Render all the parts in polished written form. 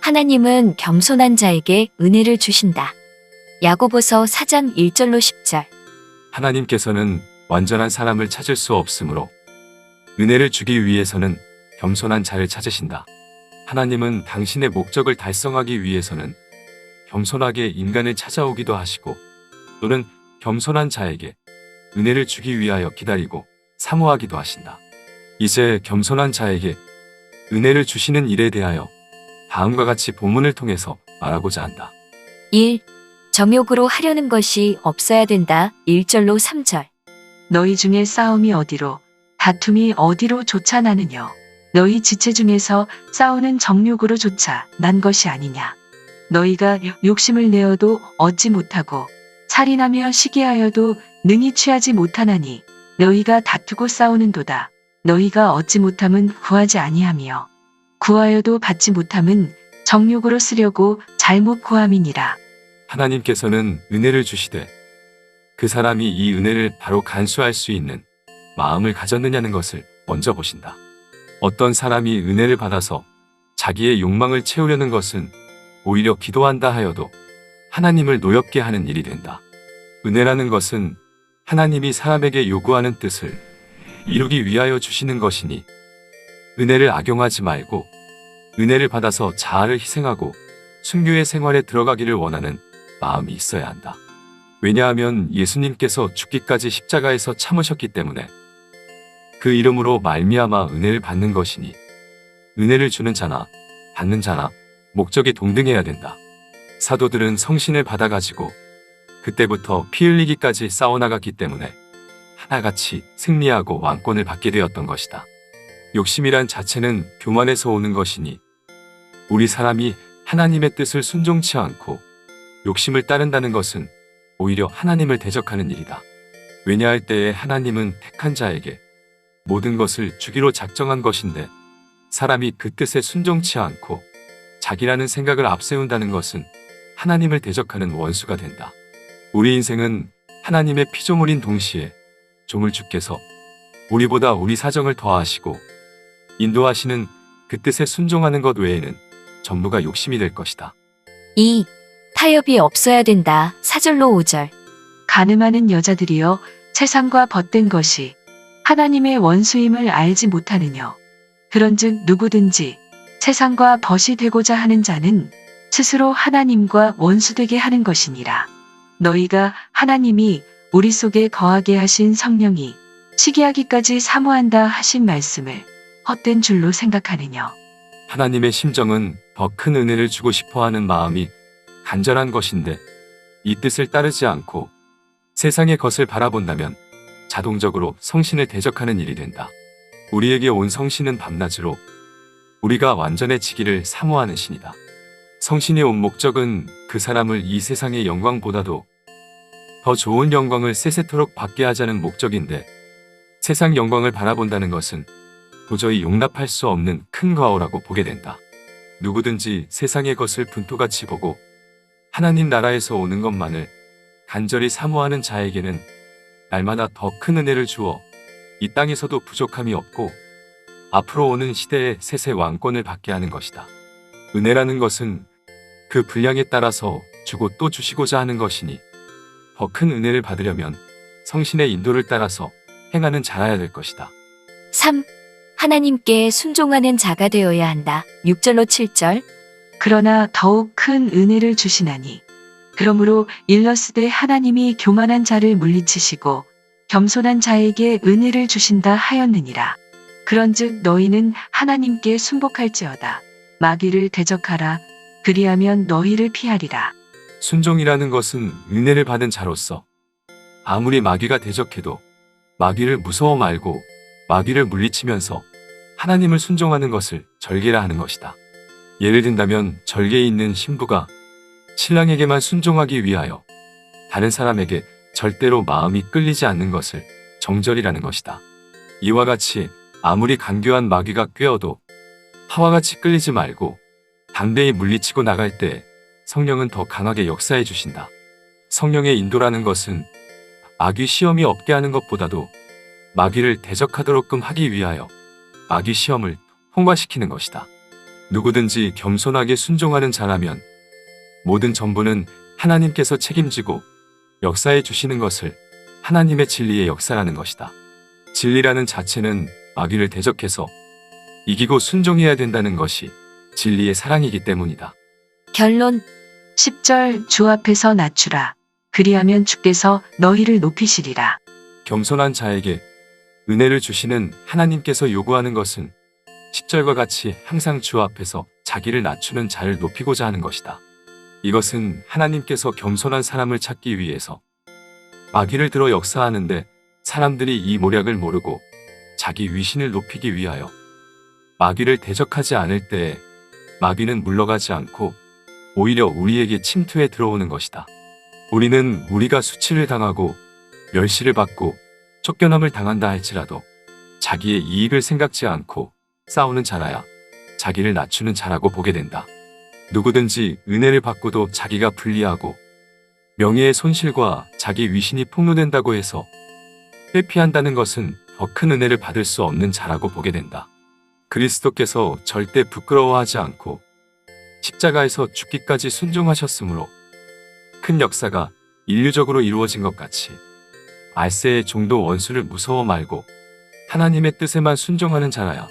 하나님은 겸손한 자에게 은혜를 주신다. 야고보서 4장 1절로 10절. 하나님께서는 완전한 사람을 찾을 수 없으므로 은혜를 주기 위해서는 겸손한 자를 찾으신다. 하나님은 당신의 목적을 달성하기 위해서는 겸손하게 인간을 찾아오기도 하시고 또는 겸손한 자에게 은혜를 주기 위하여 기다리고 사모하기도 하신다. 이제 겸손한 자에게 은혜를 주시는 일에 대하여 다음과 같이 본문을 통해서 말하고자 한다. 1. 정욕으로 하려는 것이 없어야 된다. 1절로 3절. 너희 중에 싸움이 어디로, 다툼이 어디로 조차 나느냐. 너희 지체 중에서 싸우는 정욕으로 조차 난 것이 아니냐. 너희가 욕심을 내어도 얻지 못하고 살인하며 시기하여도 능히 취하지 못하나니 너희가 다투고 싸우는도다. 너희가 얻지 못함은 구하지 아니하며 구하여도 받지 못함은 정욕으로 쓰려고 잘못 구함이니라. 하나님께서는 은혜를 주시되 그 사람이 이 은혜를 바로 간수할 수 있는 마음을 가졌느냐는 것을 먼저 보신다. 어떤 사람이 은혜를 받아서 자기의 욕망을 채우려는 것은 오히려 기도한다 하여도 하나님을 노엽게 하는 일이 된다. 은혜라는 것은 하나님이 사람에게 요구하는 뜻을 이루기 위하여 주시는 것이니 은혜를 악용하지 말고 은혜를 받아서 자아를 희생하고 순교의 생활에 들어가기를 원하는 마음이 있어야 한다. 왜냐하면 예수님께서 죽기까지 십자가에서 참으셨기 때문에 그 이름으로 말미암아 은혜를 받는 것이니 은혜를 주는 자나 받는 자나 목적이 동등해야 된다. 사도들은 성신을 받아가지고 그때부터 피 흘리기까지 싸워나갔기 때문에 하나같이 승리하고 왕권을 받게 되었던 것이다. 욕심이란 자체는 교만에서 오는 것이니 우리 사람이 하나님의 뜻을 순종치 않고 욕심을 따른다는 것은 오히려 하나님을 대적하는 일이다. 왜냐할 때에 하나님은 택한 자에게 모든 것을 주기로 작정한 것인데 사람이 그 뜻에 순종치 않고 자기라는 생각을 앞세운다는 것은 하나님을 대적하는 원수가 된다. 우리 인생은 하나님의 피조물인 동시에 조물 주께서 우리보다 우리 사정을 더하시고 인도하시는 그 뜻에 순종하는 것 외에는 전부가 욕심이 될 것이다. 2. 타협이 없어야 된다. 4절로 5절. 가늠하는 여자들이여 세상과 벗된 것이 하나님의 원수임을 알지 못하느냐. 그런즉 누구든지 세상과 벗이 되고자 하는 자는 스스로 하나님과 원수되게 하는 것이니라. 너희가 하나님이 우리 속에 거하게 하신 성령이 시기하기까지 사모한다 하신 말씀을 헛된 줄로 생각하느냐. 하나님의 심정은 더 큰 은혜를 주고 싶어하는 마음이 간절한 것인데 이 뜻을 따르지 않고 세상의 것을 바라본다면 자동적으로 성신을 대적하는 일이 된다. 우리에게 온 성신은 밤낮으로 우리가 완전해지기를 사모하는 신이다. 성신이 온 목적은 그 사람을 이 세상의 영광보다도 더 좋은 영광을 세세토록 받게 하자는 목적인데 세상 영광을 바라본다는 것은 도저히 용납할 수 없는 큰 과오라고 보게 된다. 누구든지 세상의 것을 분토같이 보고 하나님 나라에서 오는 것만을 간절히 사모하는 자에게는 날마다 더 큰 은혜를 주어 이 땅에서도 부족함이 없고 앞으로 오는 시대에 세세 왕권을 받게 하는 것이다. 은혜라는 것은 그 분량에 따라서 주고 또 주시고자 하는 것이니 더 큰 은혜를 받으려면 성신의 인도를 따라서 행하는 자라야 될 것이다. 3. 하나님께 순종하는 자가 되어야 한다. 6절로 7절. 그러나 더욱 큰 은혜를 주시나니 그러므로 일러스되 하나님이 교만한 자를 물리치시고 겸손한 자에게 은혜를 주신다 하였느니라. 그런즉 너희는 하나님께 순복할지어다. 마귀를 대적하라. 그리하면 너희를 피하리라. 순종이라는 것은 은혜를 받은 자로서 아무리 마귀가 대적해도 마귀를 무서워 말고 마귀를 물리치면서 하나님을 순종하는 것을 절개라 하는 것이다. 예를 든다면 절개에 있는 신부가 신랑에게만 순종하기 위하여 다른 사람에게 절대로 마음이 끌리지 않는 것을 정절이라는 것이다. 이와 같이 아무리 간교한 마귀가 꿰어도 하와같이 끌리지 말고 담대히 물리치고 나갈 때 성령은 더 강하게 역사해 주신다. 성령의 인도라는 것은 마귀 시험이 없게 하는 것보다도 마귀를 대적하도록끔 하기 위하여 마귀 시험을 통과시키는 것이다. 누구든지 겸손하게 순종하는 자라면 모든 전부는 하나님께서 책임지고 역사해 주시는 것을 하나님의 진리의 역사라는 것이다. 진리라는 자체는 마귀를 대적해서 이기고 순종해야 된다는 것이 진리의 사랑이기 때문이다. 결론. 10절 주 앞에서 낮추라. 그리하면 주께서 너희를 높이시리라. 겸손한 자에게 은혜를 주시는 하나님께서 요구하는 것은 10절과 같이 항상 주 앞에서 자기를 낮추는 자를 높이고자 하는 것이다. 이것은 하나님께서 겸손한 사람을 찾기 위해서 마귀를 들어 역사하는데 사람들이 이 모략을 모르고 자기 위신을 높이기 위하여 마귀를 대적하지 않을 때에 마귀는 물러가지 않고 오히려 우리에게 침투해 들어오는 것이다. 우리는 우리가 수치를 당하고 멸시를 받고 쫓겨남을 당한다 할지라도 자기의 이익을 생각지 않고 싸우는 자라야 자기를 낮추는 자라고 보게 된다. 누구든지 은혜를 받고도 자기가 불리하고 명예의 손실과 자기 위신이 폭로된다고 해서 회피한다는 것은 더 큰 은혜를 받을 수 없는 자라고 보게 된다. 그리스도께서 절대 부끄러워하지 않고 십자가에서 죽기까지 순종하셨으므로 큰 역사가 인류적으로 이루어진 것 같이 알세의 종도 원수를 무서워 말고 하나님의 뜻에만 순종하는 자라야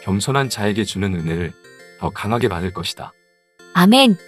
겸손한 자에게 주는 은혜를 더 강하게 받을 것이다. 아멘.